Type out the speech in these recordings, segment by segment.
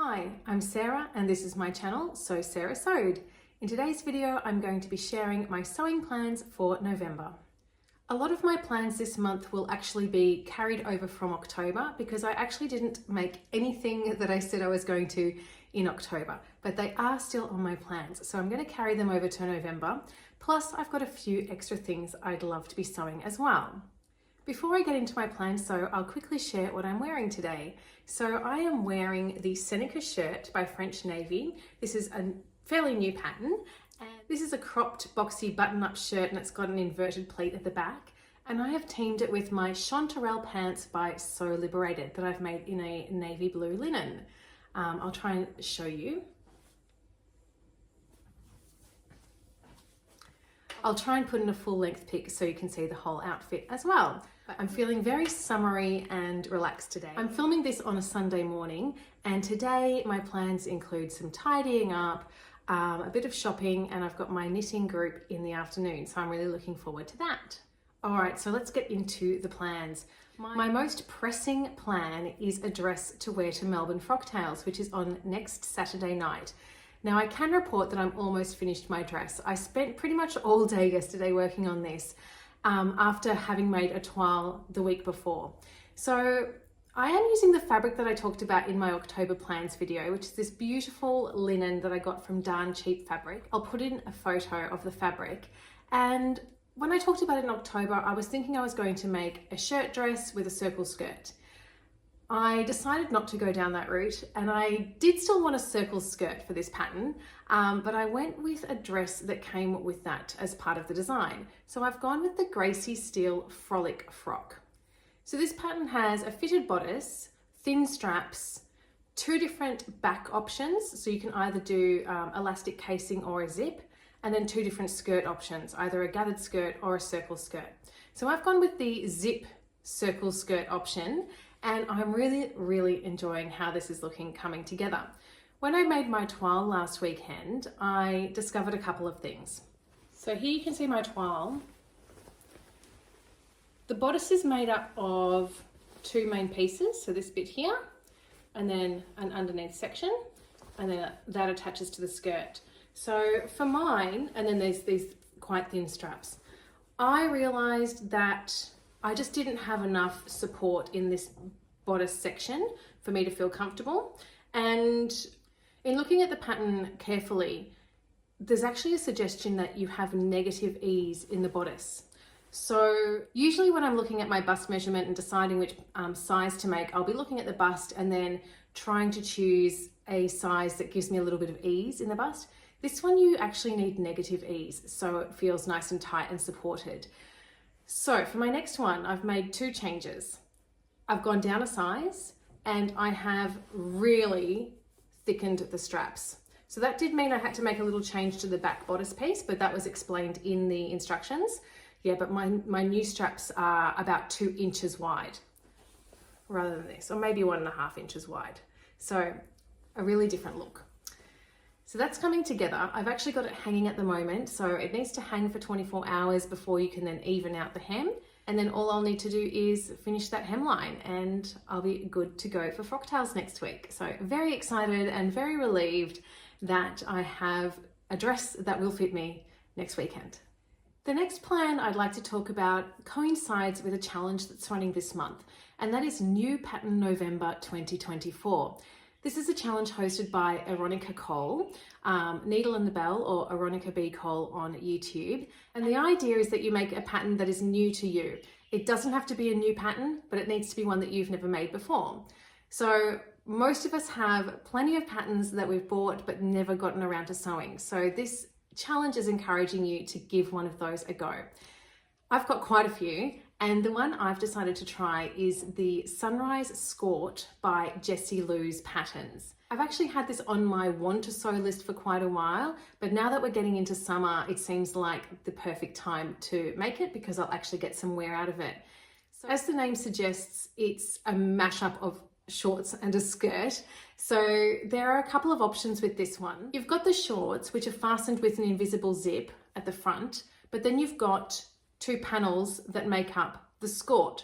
Hi, I'm Sarah and this is my channel, So Sarah Sewed. In today's video, I'm going to be sharing my sewing plans for November. A lot of my plans this month will actually be carried over from October because I actually didn't make anything that I said I was going to in October, but they are still on my plans. So I'm going to carry them over to November. Plus I've got a few extra things I'd love to be sewing as well. Before I get into my plan, I'll quickly share what I'm wearing today. So I am wearing the Seneca Shirt by French Navy. This is a fairly new pattern. And this is a cropped boxy button-up shirt and it's got an inverted pleat at the back. And I have teamed it with my Chanterelle Pants by Sew Liberated that I've made in a navy blue linen. I'll try and show you. I'll try and put in a full length pic so you can see the whole outfit as well. I'm feeling very summery and relaxed today. I'm filming this on a Sunday morning and today my plans include some tidying up, a bit of shopping, and I've got my knitting group in the afternoon, so I'm really looking forward to that. All right, so let's get into the plans. My most pressing plan is a dress to wear to Melbourne Frocktails, which is on next Saturday night. Now I can report that I'm almost finished my dress. I spent pretty much all day yesterday working on this after having made a toile the week before. So I am using the fabric that I talked about in my October plans video, which is this beautiful linen that I got from Darn Cheap Fabric. I'll put in a photo of the fabric. And when I talked about it in October, I was thinking I was going to make a shirt dress with a circle skirt. I decided not to go down that route and I did still want a circle skirt for this pattern, but I went with a dress that came with that as part of the design. So I've gone with the Gracie Steel Frolic Frock. So this pattern has a fitted bodice, thin straps, two different back options. So you can either do elastic casing or a zip, and then two different skirt options, either a gathered skirt or a circle skirt. So I've gone with the zip circle skirt option. And I'm really enjoying how this is looking coming together. When I made my toile last weekend, I discovered a couple of things. So here you can see my toile. The bodice is made up of two main pieces. So this bit here, and then an underneath section, and then that attaches to the skirt. So for mine, and then there's these quite thin straps. I realized that I just didn't have enough support in this bodice section for me to feel comfortable. And in looking at the pattern carefully, there's actually a suggestion that you have negative ease in the bodice. So usually when I'm looking at my bust measurement and deciding which size to make, I'll be looking at the bust and then trying to choose a size that gives me a little bit of ease in the bust. This one you actually need negative ease, so it feels nice and tight and supported. So for my next one, I've made two changes. I've gone down a size and I have really thickened the straps. So that did mean I had to make a little change to the back bodice piece, but that was explained in the instructions. Yeah, but my new straps are about 2 inches wide rather than this, or maybe 1.5 inches wide. So a really different look. So that's coming together. I've actually got it hanging at the moment, so it needs to hang for 24 hours before you can then even out the hem. And then all I'll need to do is finish that hemline and I'll be good to go for Frocktails next week. So very excited and very relieved that I have a dress that will fit me next weekend. The next plan I'd like to talk about coincides with a challenge that's running this month, and that is New Pattern November 2024. This is a challenge hosted by Aronica Cole, Needle and the Bell, or Aronica B. Cole on YouTube. And the idea is that you make a pattern that is new to you. It doesn't have to be a new pattern, but it needs to be one that you've never made before. So most of us have plenty of patterns that we've bought but never gotten around to sewing. So this challenge is encouraging you to give one of those a go. I've got quite a few. And the one I've decided to try is the Sunrise Skort by Jessie Lou's Patterns. I've actually had this on my want to sew list for quite a while, but now that we're getting into summer, it seems like the perfect time to make it because I'll actually get some wear out of it. So as the name suggests, it's a mashup of shorts and a skirt. So there are a couple of options with this one. You've got the shorts, which are fastened with an invisible zip at the front, but then you've got two panels that make up the skort.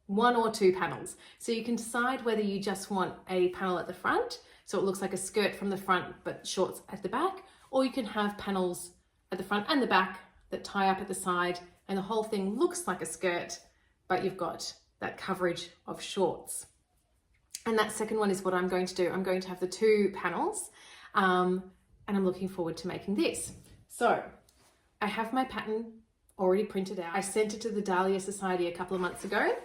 1 or 2 panels. So you can decide whether you just want a panel at the front, so it looks like a skirt from the front but shorts at the back, or you can have panels at the front and the back that tie up at the side and the whole thing looks like a skirt, but you've got that coverage of shorts. And that second one is what I'm going to do. I'm going to have the 2 panels, and I'm looking forward to making this. So I have my pattern already printed out. I sent it to the Dahlia Society a couple of months ago.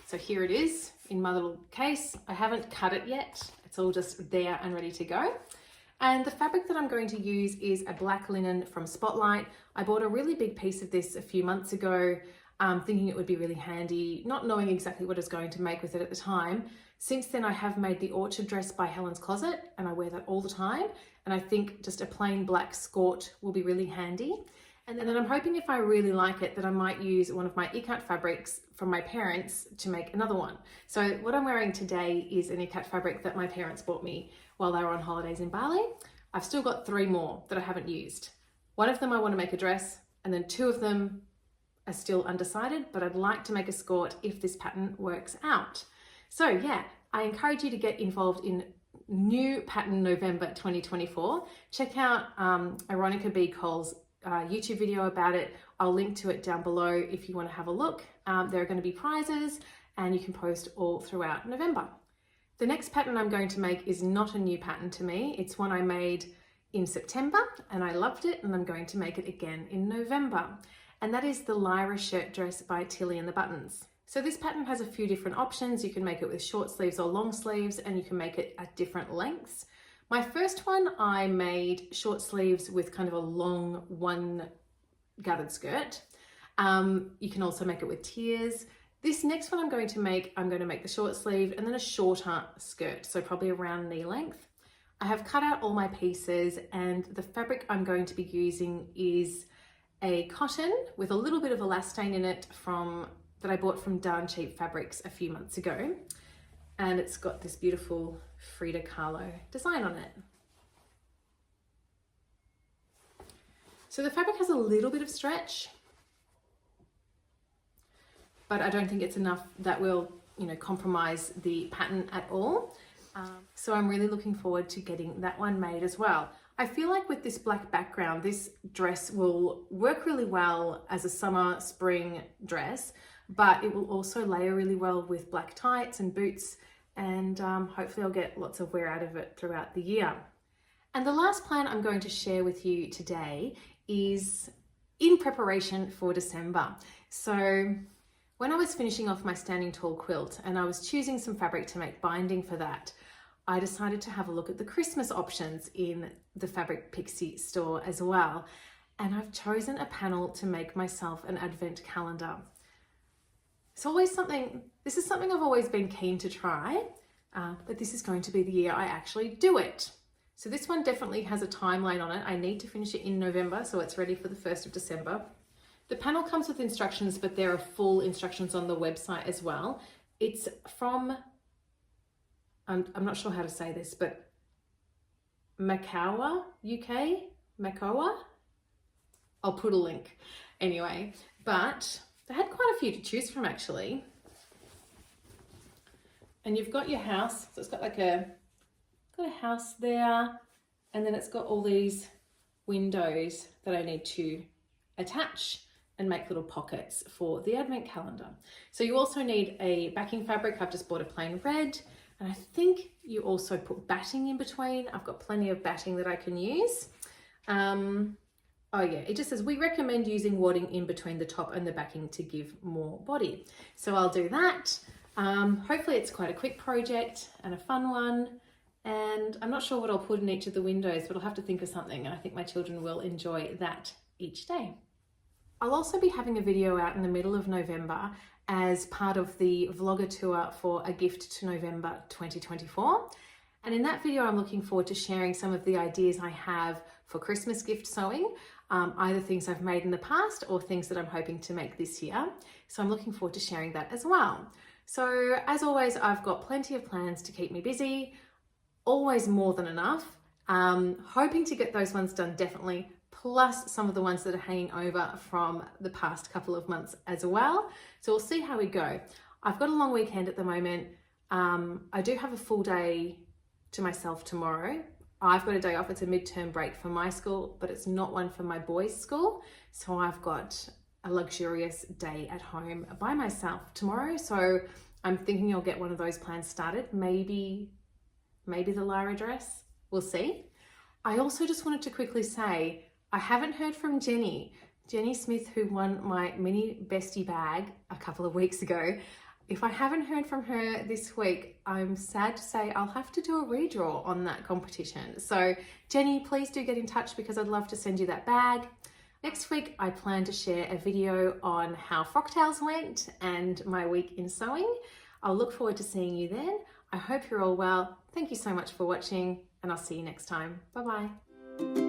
So here it is in my little case. I haven't cut it yet. It's all just there and ready to go. And the fabric that I'm going to use is a black linen from Spotlight. I bought a really big piece of this a few months ago, thinking it would be really handy, not knowing exactly what I was going to make with it at the time. Since then, I have made the Orchard dress by Helen's Closet, and I wear that all the time. And I think just a plain black Skort will be really handy. And then I'm hoping if I really like it that I might use one of my ikat fabrics from my parents to make another one. So what I'm wearing today is an ikat fabric that my parents bought me while they were on holidays in Bali. I've still got 3 more that I haven't used. One of them I want to make a dress, and then 2 of them are still undecided, but I'd like to make a Skort if this pattern works out. So yeah, I encourage you to get involved in new pattern November 2024. Check out Aronica B. Cole's YouTube video about it. I'll link to it down below if you want to have a look. There are going to be prizes and you can post all throughout November. The next pattern I'm going to make is not a new pattern to me. It's one I made in September and I loved it, and I'm going to make it again in November. And that is the Lyra Shirt dress by Tilly and the Buttons. So this pattern has a few different options. You can make it with short sleeves or long sleeves, and you can make it at different lengths. My first one, I made short sleeves with kind of a long one gathered skirt. You can also make it with tiers. This next one I'm going to make the short sleeve and then a shorter skirt, so probably around knee length. I have cut out all my pieces, and the fabric I'm going to be using is a cotton with a little bit of elastane in it that I bought from Darn Cheap Fabrics a few months ago. And it's got this beautiful Frida Kahlo design on it. So the fabric has a little bit of stretch, but I don't think it's enough that will, compromise the pattern at all. So I'm really looking forward to getting that one made as well. I feel like with this black background, this dress will work really well as a summer, spring dress, but it will also layer really well with black tights and boots, and hopefully I'll get lots of wear out of it throughout the year. And the last plan I'm going to share with you today is in preparation for December. So when I was finishing off my standing tall quilt and I was choosing some fabric to make binding for that, I decided to have a look at the Christmas options in the Fabric Pixie store as well. And I've chosen a panel to make myself an advent calendar. This is something I've always been keen to try, but this is going to be the year I actually do it. So this one definitely has a timeline on it. I need to finish it in November, so it's ready for the 1st of December. The panel comes with instructions, but there are full instructions on the website as well. It's from, I'm not sure how to say this, but Makower UK? Makower? I'll put a link anyway, but they had quite a few to choose from actually. And you've got your house, so it's got like a house there, and then it's got all these windows that I need to attach and make little pockets for the advent calendar. So you also need a backing fabric. I've just bought a plain red, and I think you also put batting in between. I've got plenty of batting that I can use. Oh yeah, it just says we recommend using wadding in between the top and the backing to give more body. So I'll do that. Hopefully it's quite a quick project and a fun one. And I'm not sure what I'll put in each of the windows, but I'll have to think of something. And I think my children will enjoy that each day. I'll also be having a video out in the middle of November as part of the vlogger tour for A Gift to November 2024. And in that video, I'm looking forward to sharing some of the ideas I have for Christmas gift sewing, either things I've made in the past or things that I'm hoping to make this year. So I'm looking forward to sharing that as well. So as always, I've got plenty of plans to keep me busy, always more than enough. Hoping to get those ones done definitely, plus some of the ones that are hanging over from the past couple of months as well. So we'll see how we go. I've got a long weekend at the moment. I do have a full day to myself tomorrow. I've got a day off. It's a midterm break for my school, but it's not one for my boys' school. So I've got a luxurious day at home by myself tomorrow. So I'm thinking I'll get one of those plans started. Maybe the Lyra dress. We'll see. I also just wanted to quickly say, I haven't heard from Jenny Smith, who won my mini bestie bag a couple of weeks ago. If I haven't heard from her this week, I'm sad to say I'll have to do a redraw on that competition. So Jenny, please do get in touch because I'd love to send you that bag. Next week, I plan to share a video on how Frocktails went and my week in sewing. I'll look forward to seeing you then. I hope you're all well. Thank you so much for watching, and I'll see you next time. Bye-bye.